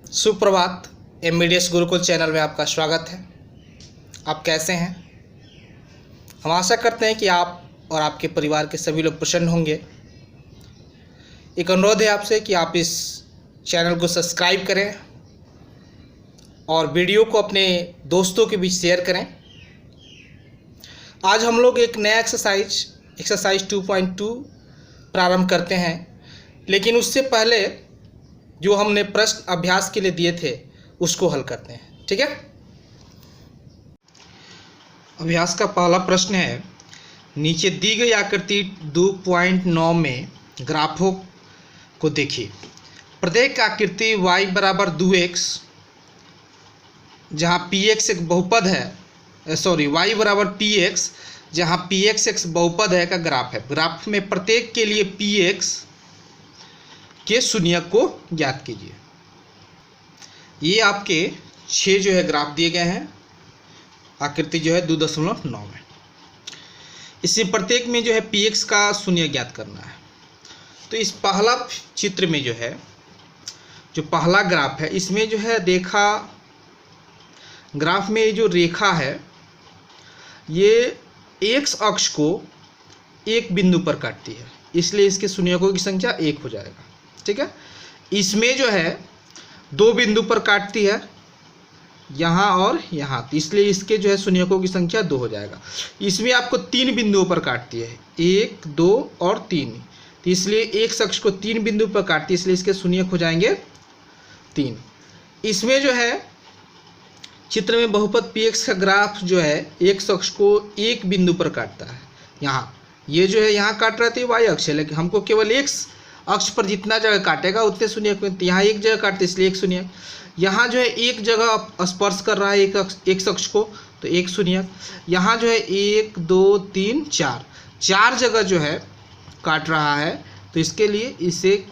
सुप्रभात। एमबीडीएस गुरुकुल चैनल में आपका स्वागत है। आप कैसे हैं? हम आशा करते हैं कि आप और आपके परिवार के सभी लोग प्रसन्न होंगे। एक अनुरोध है आपसे कि आप इस चैनल को सब्सक्राइब करें और वीडियो को अपने दोस्तों के बीच शेयर करें। आज हम लोग एक नया एक्सरसाइज 2.2 प्रारंभ करते हैं, लेकिन उससे पहले जो हमने प्रश्न अभ्यास के लिए दिए थे उसको हल करते हैं। ठीक है, अभ्यास का पहला प्रश्न है, नीचे दी गई आकृति 2.9 में ग्राफों को देखिए। प्रत्येक आकृति y बराबर 2x जहाँ px एक बहुपद है, y बराबर px जहाँ px एक बहुपद है का ग्राफ है। ग्राफ में प्रत्येक के लिए px के शून्यक को ज्ञात कीजिए। ये आपके 6 जो है ग्राफ दिए गए हैं, आकृति जो है 2.9 में। इसमें प्रत्येक में जो है px का शून्य ज्ञात करना है। तो इस पहला चित्र में जो है, जो पहला ग्राफ है, इसमें जो है रेखा, ग्राफ में जो रेखा है ये x अक्ष को एक बिंदु पर काटती है, इसलिए इसके शून्यकों की संख्या 1 हो जाएगा। ठीक है, इसमें जो है 2 बिंदु पर काटती है, यहाँ और यहाँ, तो इसलिए इसके जो है शून्यकों की संख्या 2 हो जाएगा। इसमें आपको 3 बिंदुओं पर काटती है, 1, 2 और 3, तो इसलिए एक अक्ष को 3 बिंदु पर काटती है, इसलिए इसके शून्यक हो जाएंगे 3। इसमें जो है चित्र में बहुपद px का ग्राफ जो है एक अक्ष को एक बिंदु पर काटता है। यहाँ ये जो है यहाँ काट रहा था y अक्ष है, लेकिन हमको केवल x अक्ष पर जितना जगह काटेगा उतने शून्यक में, यहाँ एक जगह काटते इसलिए एक शून्यक। यहाँ जो है एक जगह स्पर्श कर रहा है एक अक्ष को, तो एक शून्यक। यहाँ जो है 1, 2, 3, 4 जगह जो है काट रहा है, तो इसके लिए इसे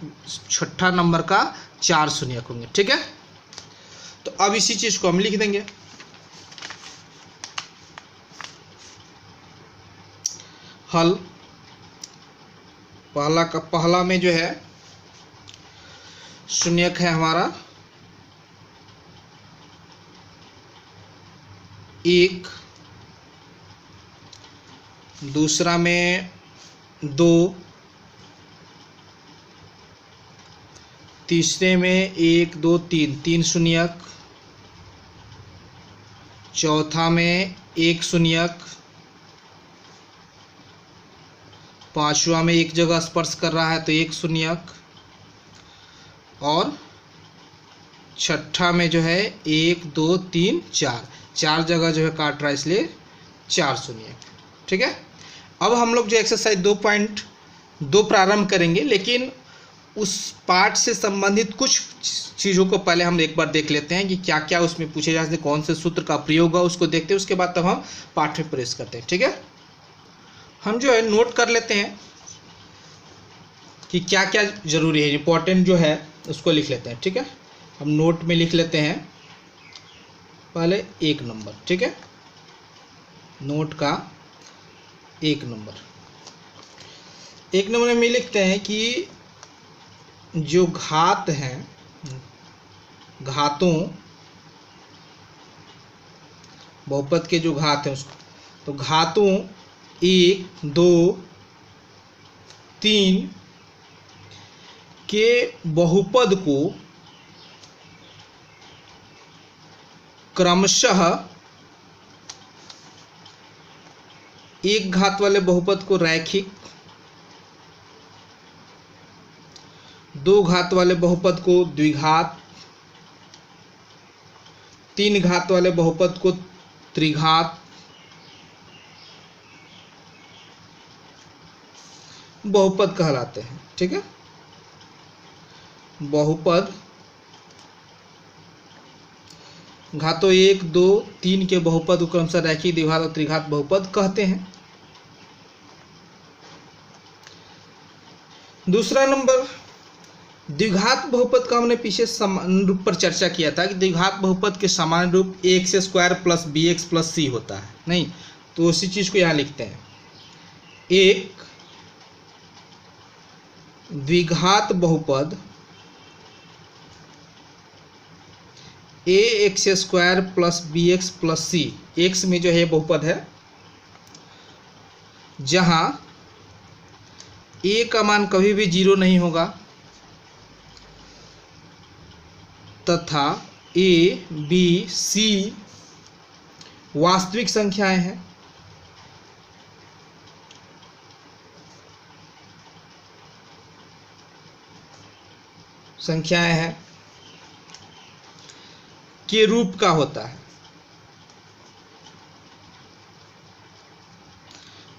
छठा नंबर का 4 शून्यक होंगे। ठीक है, तो अब इसी चीज को हम लिख देंगे। हल पहला में जो है शून्यक है हमारा 1, दूसरा में 2, तीसरे में 1, 2, 3 शून्यक, चौथा में 1 शून्यक, पांचवा में एक जगह स्पर्श कर रहा है तो 1 शून्यक, और छठा में जो है 1, 2, 3, 4 जगह जो है काट रहा है, इसलिए 4 शून्यक। ठीक है, अब हम लोग जो एक्सरसाइज 2.2 प्रारंभ करेंगे, लेकिन उस पाठ से संबंधित कुछ चीज़ों को पहले हम एक बार देख लेते हैं कि क्या क्या उसमें पूछे जा सकते, कौन से सूत्र का प्रयोग हुआ उसको देखते हैं, उसके बाद तब हम पाठ में प्रवेश करते हैं। ठीक है, हम जो है नोट कर लेते हैं कि क्या क्या जरूरी है, इंपॉर्टेंट जो है उसको लिख लेते हैं। ठीक है, हम नोट में लिख लेते हैं पहले 1 नंबर। ठीक है, नोट का 1 नंबर, 1 नंबर में लिखते हैं कि जो घात हैं, घातों, बहुपद के जो घात हैं उसको, तो घातों 1, 2, 3 के बहुपद को क्रमशः एक घात वाले बहुपद को रैखिक, 2 घात वाले बहुपद को द्विघात, 3 घात वाले बहुपद को त्रिघात बहुपद कहलाते हैं। ठीक है, बहुपद घातों 1, 2, 3 के बहुपद को क्रमशः रैखिक, द्विघात और त्रिघात बहुपद कहते हैं। दूसरा नंबर, द्विघात बहुपद का हमने पीछे समान रूप पर चर्चा किया था कि द्विघात बहुपद के समान रूप x² plus bx plus c होता है, नहीं तो उसी चीज को यहाँ लिखते हैं। एक द्विघात बहुपद a x square plus b x plus c, x में जो है बहुपद है जहां ए का मान कभी भी 0 नहीं होगा तथा ए बी सी वास्तविक संख्याएं हैं। के रूप का होता है।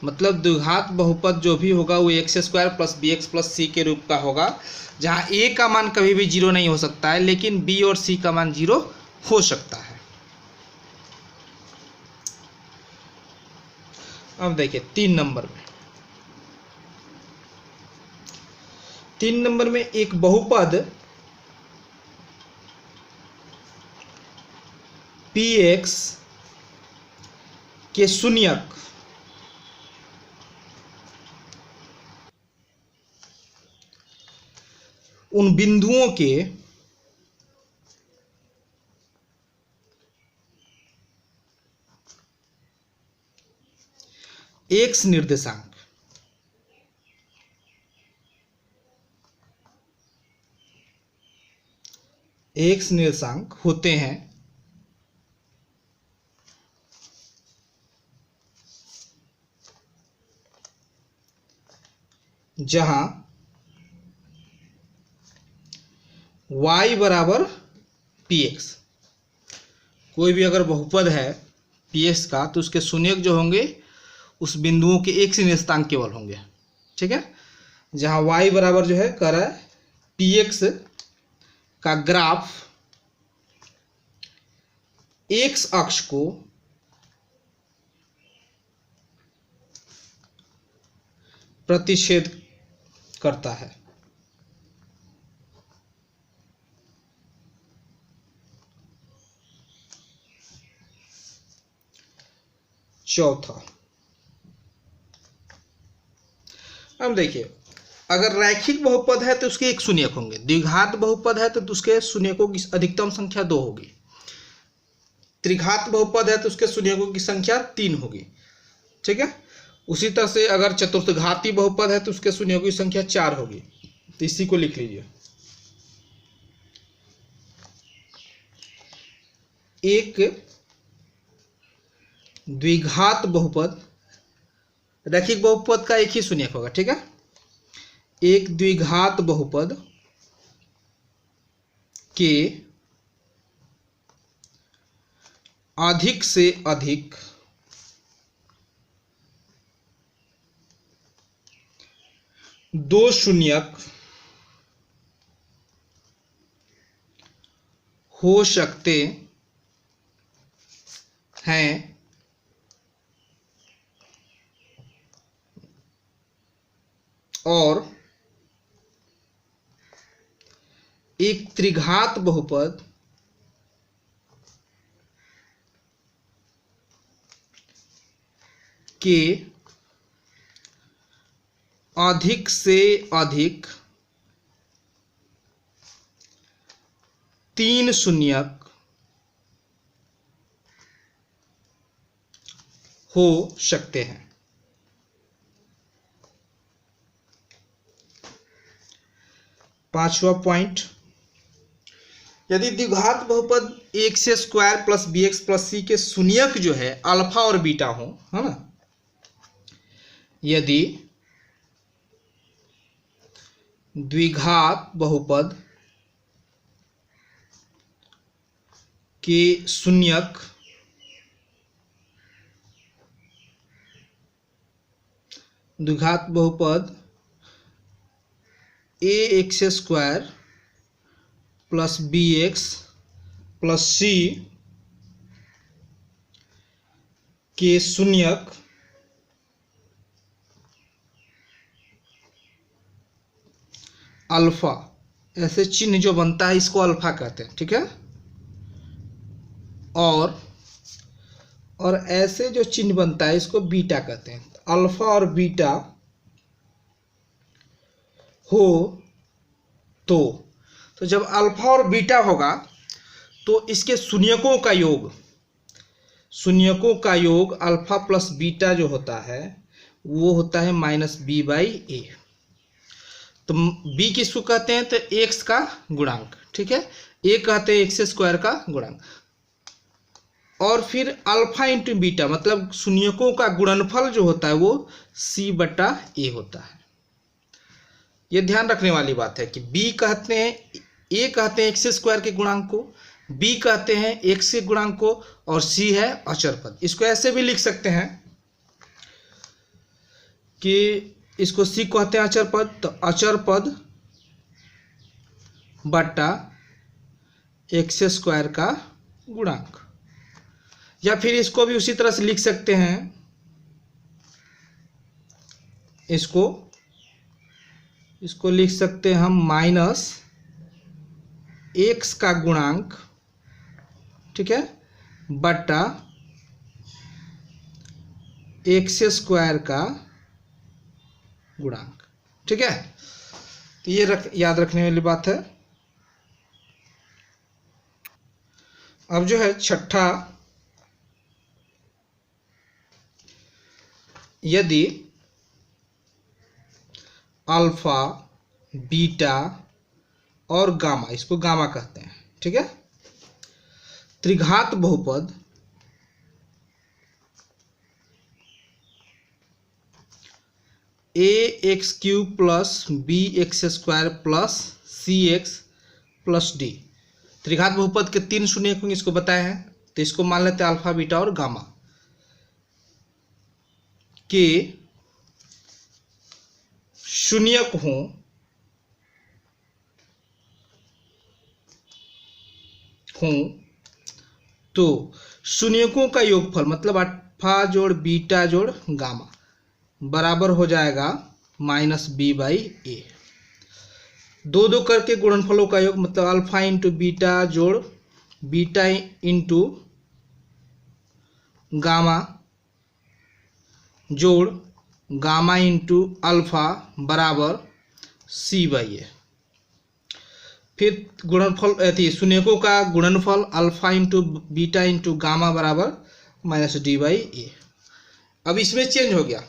मतलब द्विघात बहुपद जो भी होगा वो x square plus b x plus c के रूप का होगा, जहां ए का मान कभी भी 0 नहीं हो सकता है लेकिन बी और सी का मान 0 हो सकता है। अब देखिए 3 नंबर में एक बहुपद पी एक्स के शून्यक उन बिंदुओं के एक्स निर्देशांक होते हैं जहां y बराबर पी एक्स। कोई भी अगर बहुपद है पी एक्स का तो उसके शून्यक जो होंगे उस बिंदुओं के एक्स निर्देशांक केवल होंगे। ठीक है, जहां y बराबर जो है कह रहा है पी एक्स का ग्राफ एक्स अक्ष को प्रतिच्छेद करता है। चौथा, अब देखिए अगर रैखिक बहुपद है तो उसके एक शून्यक होंगे, द्विघात बहुपद है तो उसके शून्यकों की अधिकतम संख्या 2 होगी, त्रिघात बहुपद है तो उसके शून्यकों की संख्या 3 होगी। ठीक है, उसी तरह से अगर चतुर्थघाती बहुपद है तो उसके शून्यकों की संख्या 4 होगी। तो इसी को लिख लीजिए। एक द्विघात बहुपद, रैखिक बहुपद का एक ही शून्यक होगा। ठीक है, एक द्विघात बहुपद के अधिक से अधिक दो शून्यक हो सकते हैं और एक त्रिघात बहुपद के अधिक से अधिक 3 शून्यक हो सकते हैं। पांचवा पॉइंट, यदि द्विघात बहुपद x square plus b x plus c के शून्यक जो है अल्फा और बीटा हो, है ना, यदि द्विघात बहुपद के शून्यक द्विघात बहुपद a x square plus b x plus c के शून्यक अल्फा, ऐसे चिन्ह जो बनता है इसको अल्फा कहते हैं। ठीक है, और ऐसे जो चिन्ह बनता है इसको बीटा कहते हैं। अल्फा और बीटा हो तो जब अल्फा और बीटा होगा तो इसके शून्यकों का योग अल्फा प्लस बीटा जो होता है वो होता है -b/a। तो b किसको कहते हैं? तो x का गुणांक, ठीक है। a कहते हैं x² का गुणांक। और फिर अल्फा इंटू बीटा मतलब शून्यकों का गुणनफल जो होता है वो c/a होता है। ये ध्यान रखने वाली बात है कि b कहते हैं, a कहते हैं x² के गुणांक को, b कहते हैं x के गुणांक को, और c है अचर पद। इसको ऐसे भी लिख सकते हैं कि इसको c कहते हैं अचर पद, तो अचर पद बटा x² का गुणांक। या फिर इसको भी उसी तरह से लिख सकते हैं, इसको लिख सकते हैं हम -x का गुणांक, ठीक है, बटा x² का गुणांक, ठीक है। तो ये याद रखने वाली बात है। अब जो है छठा, यदि अल्फा, बीटा और गामा, इसको गामा कहते हैं, ठीक है, त्रिघात बहुपद ax³ plus bx² plus cx plus d, त्रिघात बहुपद के 3 शून्यक होंगे, इसको बताए हैं। तो इसको मान लेते हैं अल्फा, बीटा और गामा के शून्यक हों तो शून्यकों का योगफल मतलब अल्फा जोड़ बीटा जोड़ गामा बराबर हो जाएगा -b/a। दो दो करके गुणनफलों का योग मतलब अल्फा इंटू बीटा जोड़ बीटा इंटू गामा जोड़ गामा इंटू अल्फा बराबर c/a। फिर गुणनफल शून्यकों का गुणनफल alpha into beta into gamma बराबर -d/a। अब इसमें चेंज हो गया,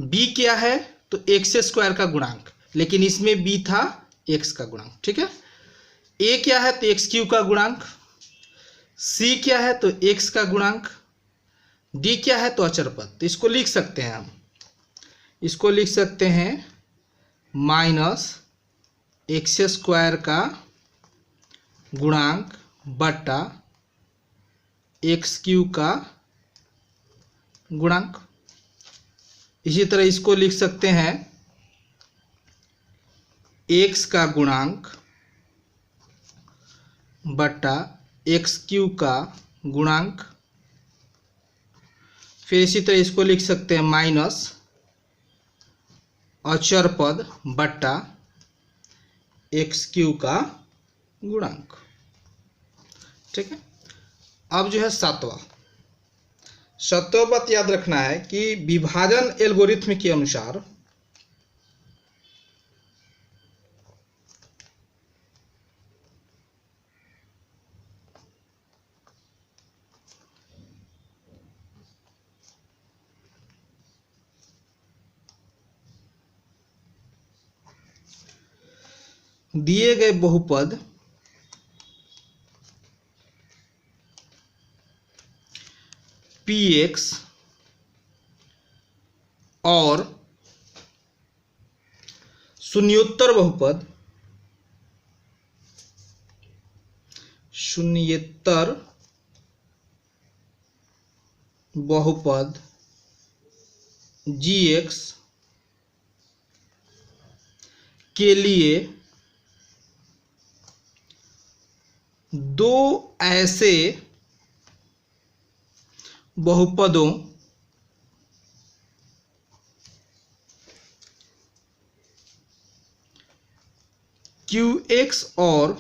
b क्या है? तो x² का गुणांक, लेकिन इसमें b था x का गुणांक, ठीक है। a क्या है? तो x³ का गुणांक। c क्या है? तो x का गुणांक। d क्या है? तो अचर पद। तो इसको लिख सकते हैं हम, इसको लिख सकते हैं -x² का गुणांक बटा x³ का गुणांक। इसी तरह इसको लिख सकते हैं x का गुणांक बटा x³ का गुणांक। फिर इसी तरह इसको लिख सकते हैं माइनस अचर पद बटा x³ का गुणांक, ठीक है। अब जो है सातवां बात याद रखना है कि विभाजन एल्गोरिथ्म के अनुसार दिए गए बहुपद px और शून्योत्तर बहुपद gx के लिए दो ऐसे बहुपदों qx और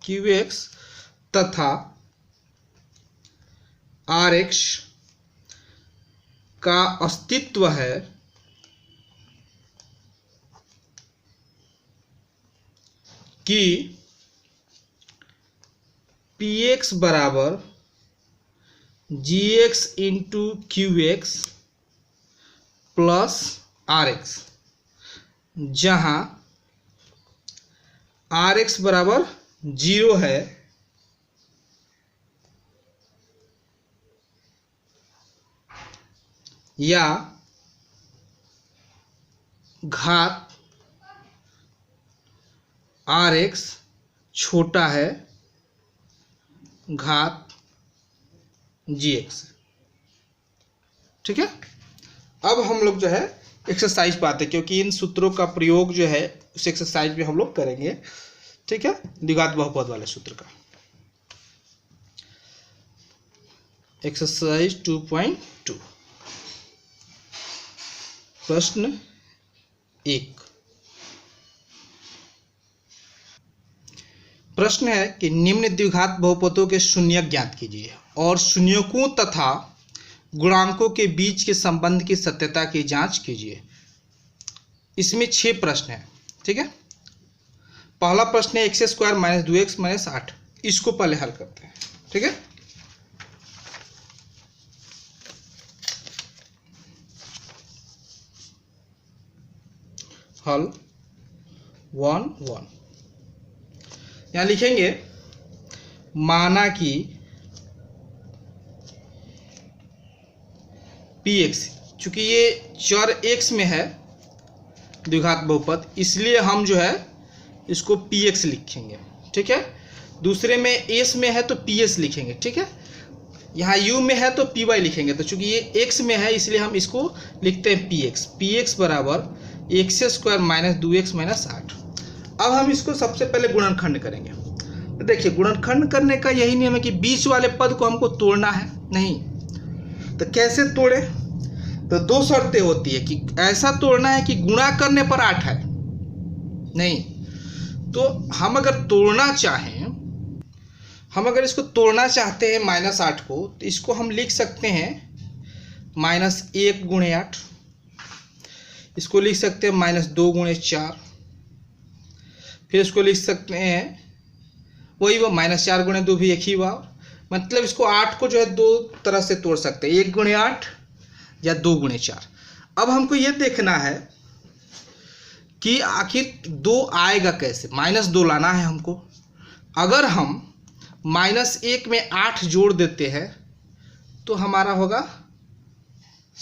qx तथा rx का अस्तित्व है कि पी एक्स बराबर g x into q x plus r x, जहाँ आर एक्स बराबर 0 है या घात आर एक्स छोटा है घात जी एक्स। ठीक है, अब हम लोग जो है एक्सरसाइज पाते हैं, क्योंकि इन सूत्रों का प्रयोग जो है उस एक्सरसाइज में हम लोग करेंगे। ठीक है, द्विघात बहुपद वाले सूत्र का। एक्सरसाइज 2.2 प्रश्न 1। प्रश्न है कि निम्न द्विघात बहुपदों के शून्यक ज्ञात कीजिए और शून्यकों तथा गुणांकों के बीच के संबंध की सत्यता की जांच कीजिए। इसमें 6 प्रश्न हैं। ठीक है, पहला प्रश्न है x square minus 2x minus 8। इसको पहले हल करते हैं। ठीक है, हल 1 यहाँ लिखेंगे, माना कि पी एक्स, चूंकि ये चर एक्स में है द्विघात बहुपद, इसलिए हम जो है इसको पी एक्स लिखेंगे। ठीक है, दूसरे में एस में है तो पी एस लिखेंगे। ठीक है, यहाँ यू में है तो पी वाई लिखेंगे। तो चूंकि ये एक्स में है इसलिए हम इसको लिखते हैं पी एक्स। पी एक्स बराबर x square minus 2x minus 8। अब हम इसको सबसे पहले गुणनखंड करेंगे। तो देखिए, गुणनखंड करने का यही नियम है कि बीच वाले पद को हमको तोड़ना है। नहीं तो कैसे तोड़े? तो 2 शर्तें होती है कि ऐसा तोड़ना है कि गुणा करने पर 8 है। नहीं तो हम अगर तोड़ना चाहें, हम अगर इसको तोड़ना चाहते हैं -8 को, तो इसको हम लिख सकते हैं -1 गुणे 8। इसको लिख सकते हैं -2 गुणे 4। फिर इसको लिख सकते हैं वही वो -4 गुणे 2 भी एक ही बार। मतलब इसको 8 को जो है 2 तरह से तोड़ सकते हैं, 1 गुणे 8 या 2 गुणे 4। अब हमको ये देखना है कि आखिर 2 आएगा कैसे। -2 लाना है हमको। अगर हम -1 में 8 जोड़ देते हैं तो हमारा होगा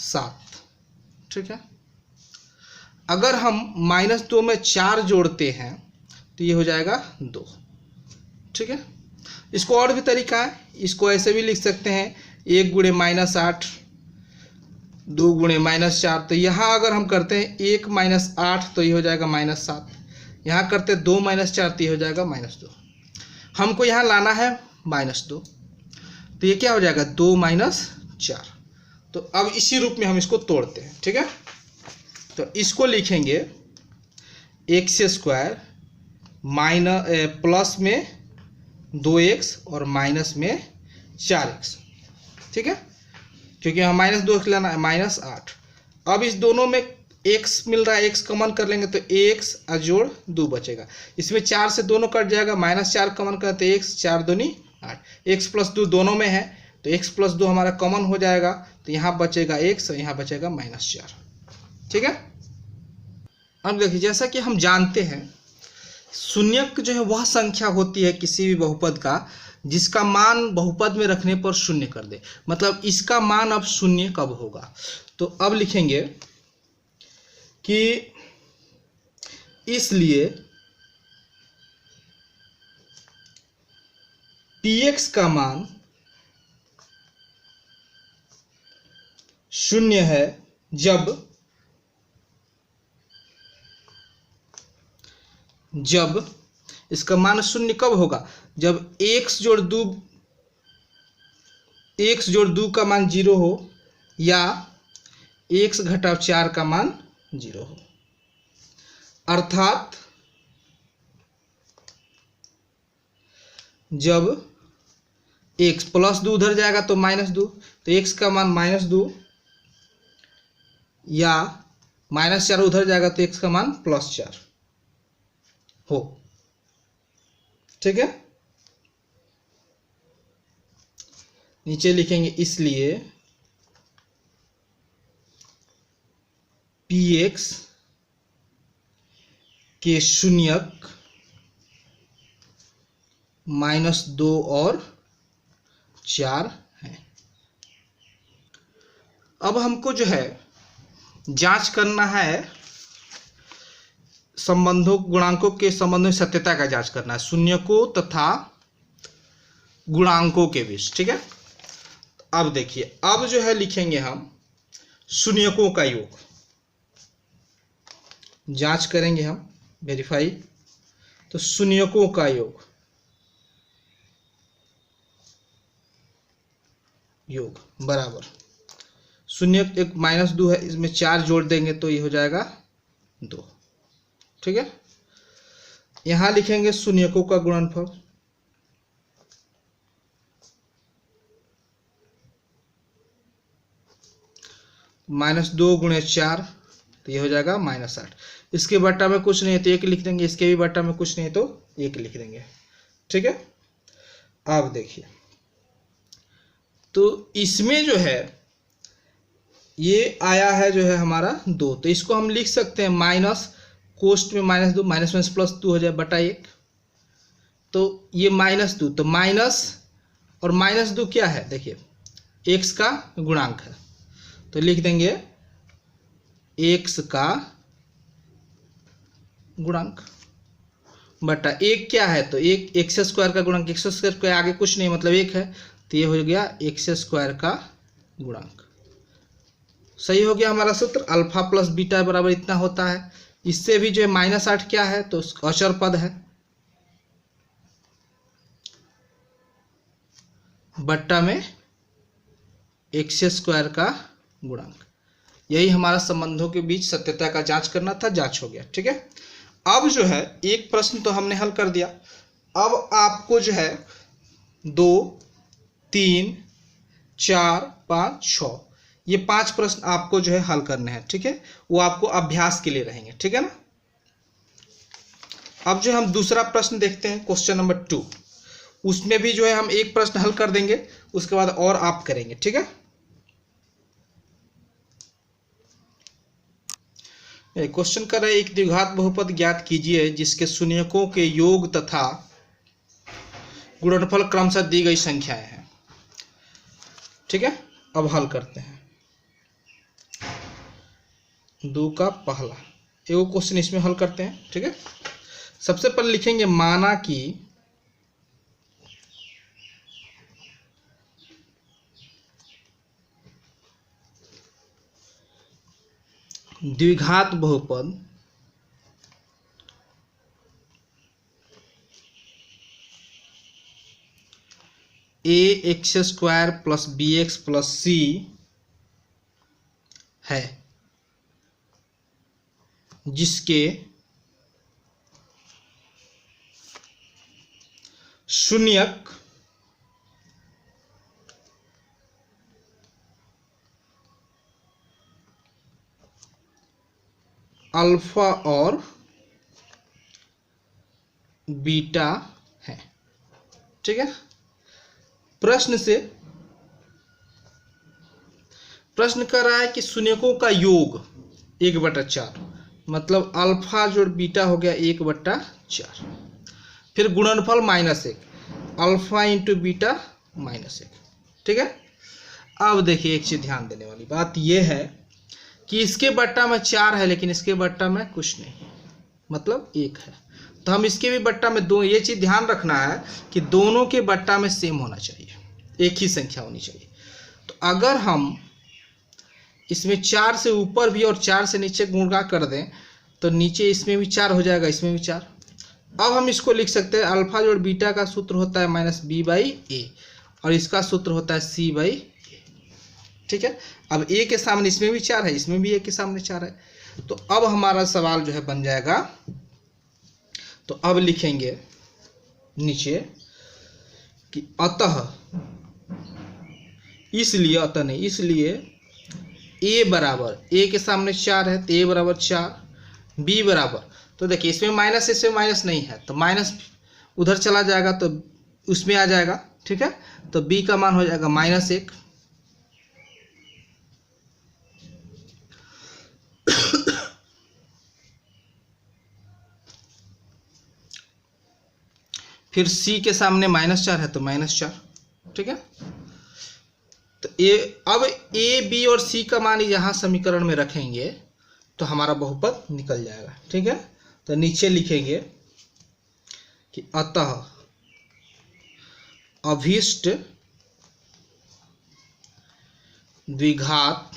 7। ठीक है, अगर हम -2 में 4 जोड़ते हैं तो ये हो जाएगा 2। ठीक है, इसको और भी तरीका है, इसको ऐसे भी लिख सकते हैं 1 गुणे -8 2 गुणे -4। तो यहाँ अगर हम करते हैं 1 - 8 तो ये हो जाएगा -7। यहाँ करते हैं 2 - 4 तो ये हो जाएगा -2। हमको यहाँ लाना है -2, तो ये क्या हो जाएगा 2 - 4। तो अब इसी रूप में हम इसको तोड़ते हैं। ठीक है, तो इसको लिखेंगे एक्स स्क्वायर प्लस में 2x और माइनस में 4x। ठीक है, क्योंकि हम -2 लाना है -8। अब इस दोनों में x मिल रहा है, x कॉमन कर लेंगे तो x जोड़ 2 बचेगा। इसमें 4 से दोनों कट जाएगा, -4 कॉमन करते x 4 दूनी 8। x + 2 दोनों में है तो x + 2 हमारा कॉमन हो जाएगा, तो यहाँ बचेगा x और यहाँ बचेगा -4। ठीक है, अब देखिए, जैसा कि हम जानते हैं शून्यक जो है वह संख्या होती है किसी भी बहुपद का जिसका मान बहुपद में रखने पर शून्य कर दे। मतलब इसका मान अब शून्य कब होगा? तो अब लिखेंगे कि इसलिए px का मान शून्य है जब इसका मान शून्य कब होगा? जब x जोड़ 2 का मान 0 हो या x घटाव 4 का मान 0 हो। अर्थात जब x + 2 उधर जाएगा तो -2, तो x का मान -2 या -4 उधर जाएगा तो x का मान +4 हो। ठीक है। नीचे लिखेंगे इसलिए px के शून्यक -2 और 4 है। अब हमको जो है जांच करना है संबंधों, गुणांकों के संबंध में सत्यता का जांच करना है शून्यकों तथा गुणांकों के बीच, ठीक है। अब देखिए, अब जो है लिखेंगे हम शून्यकों का योग, जांच करेंगे हम वेरीफाई, तो शून्यकों का योग बराबर शून्य एक -2 है, इसमें 4 जोड़ देंगे तो ये हो जाएगा 2, ठीक है। यहां लिखेंगे शून्यकों का गुणनफल, -2 × 4 तो ये हो जाएगा -8। इसके बट्टा में कुछ नहीं है तो 1 लिख देंगे, इसके भी बट्टा में कुछ नहीं है तो 1 लिख देंगे, ठीक है। अब देखिए, तो इसमें जो है ये आया है जो है हमारा 2, तो इसको हम लिख सकते हैं माइनस, कोष्ट में -2 माइनस +2 हो जाए बटा 1, तो ये -2, तो माइनस और -2 क्या है, देखिए x का गुणांक है, तो लिख देंगे x का गुणांक बटा 1 क्या है, तो 1 x² का गुणांक, x² के आगे कुछ नहीं मतलब 1 है, तो ये हो गया x² का गुणांक। सही हो गया हमारा सूत्र, अल्फा प्लस बीटा बराबर इतना होता है। इससे भी जो है -8 क्या है, तो अचर पद है, बट्टा में x² का गुणांक। यही हमारा संबंधों के बीच सत्यता का जांच करना था, जांच हो गया, ठीक है। अब जो है एक प्रश्न तो हमने हल कर दिया, अब आपको जो है 2, 3, 4, 5, 6 ये 5 प्रश्न आपको जो है हल करने हैं, ठीक है। वो आपको अभ्यास के लिए रहेंगे, ठीक है ना। अब जो हम दूसरा प्रश्न देखते हैं, क्वेश्चन नंबर 2, उसमें भी जो है हम एक प्रश्न हल कर देंगे, उसके बाद और आप करेंगे, ठीक है। क्वेश्चन कर रहे हैं, एक द्विघात बहुपद ज्ञात कीजिए जिसके शून्यकों के योग तथा गुणनफल क्रमशः दी गई संख्याएं हैं, ठीक है। अब हल करते हैं। 2 का पहला एगो क्वेश्चन इसमें हल करते हैं, ठीक है। सबसे पहले लिखेंगे माना कि द्विघात बहुपद ax² + bx + c है जिसके शून्यक अल्फा और बीटा है, ठीक है। प्रश्न कर रहा है कि शून्यकों का योग 1/4, मतलब अल्फा जोड़ बीटा हो गया 1/4, फिर गुणनफल -1, अल्फा × बीटा -1, ठीक है। अब देखिए एक चीज ध्यान देने वाली बात यह है कि इसके बट्टा में 4 है लेकिन इसके बट्टा में कुछ नहीं, मतलब 1 है, तो हम इसके भी बट्टा में 2, ये चीज ध्यान रखना है कि दोनों के बट्टा में सेम होना चाहिए, एक ही संख्या होनी चाहिए। तो अगर हम इसमें 4 से ऊपर भी और 4 से नीचे गुणा कर दें तो नीचे इसमें भी 4 हो जाएगा, इसमें भी 4। अब हम इसको लिख सकते हैं अल्फा जोड़ बीटा का सूत्र होता है -b/a और इसका सूत्र होता है c/a, ठीक है। अब a के सामने इसमें भी 4 है, इसमें भी a के सामने 4 है, तो अब हमारा सवाल जो है बन जाएगा, तो अब लिखेंगे नीचे कि इसलिए a बराबर, a के सामने 4 है तो a बराबर 4, b बराबर, तो देखिए इसमें माइनस, इसमें माइनस नहीं है तो उधर चला जाएगा तो उसमें आ जाएगा, ठीक है। तो b का मान हो जाएगा -1, फिर c के सामने -4 है तो -4, ठीक है। तो अब a b और c का मान यहाँ समीकरण में रखेंगे तो हमारा बहुपद निकल जाएगा, ठीक है। तो नीचे लिखेंगे कि अतः अभीष्ट द्विघात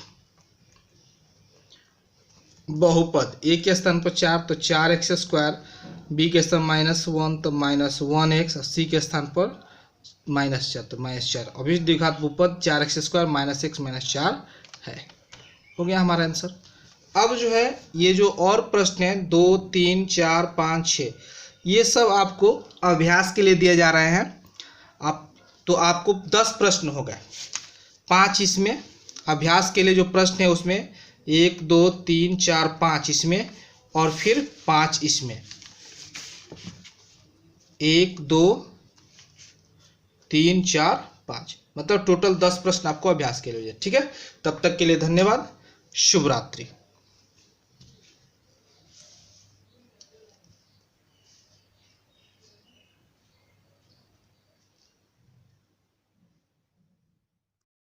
बहुपद a के स्थान पर 4 तो 4x², b के स्थान -1 तो -1x, c के स्थान पर -4 तो -4। अभीष्ट द्विघात बहुपद 4x² -x 4 है। हो गया हमारा आंसर। अब जो है ये जो और प्रश्न है 2, 3, 4, 5, 6 ये सब आपको अभ्यास के लिए दिए जा रहे हैं। तो आपको 10 प्रश्न हो गए, 5 इसमें अभ्यास के लिए जो प्रश्न है उसमें 1, 2, 3, 4, 5 इसमें और फिर 5 इसमें, 1, 2, 3, 4, 5 मतलब टोटल 10 प्रश्न आपको अभ्यास के लिए, ठीक है। तब तक के लिए धन्यवाद, शुभ रात्रि।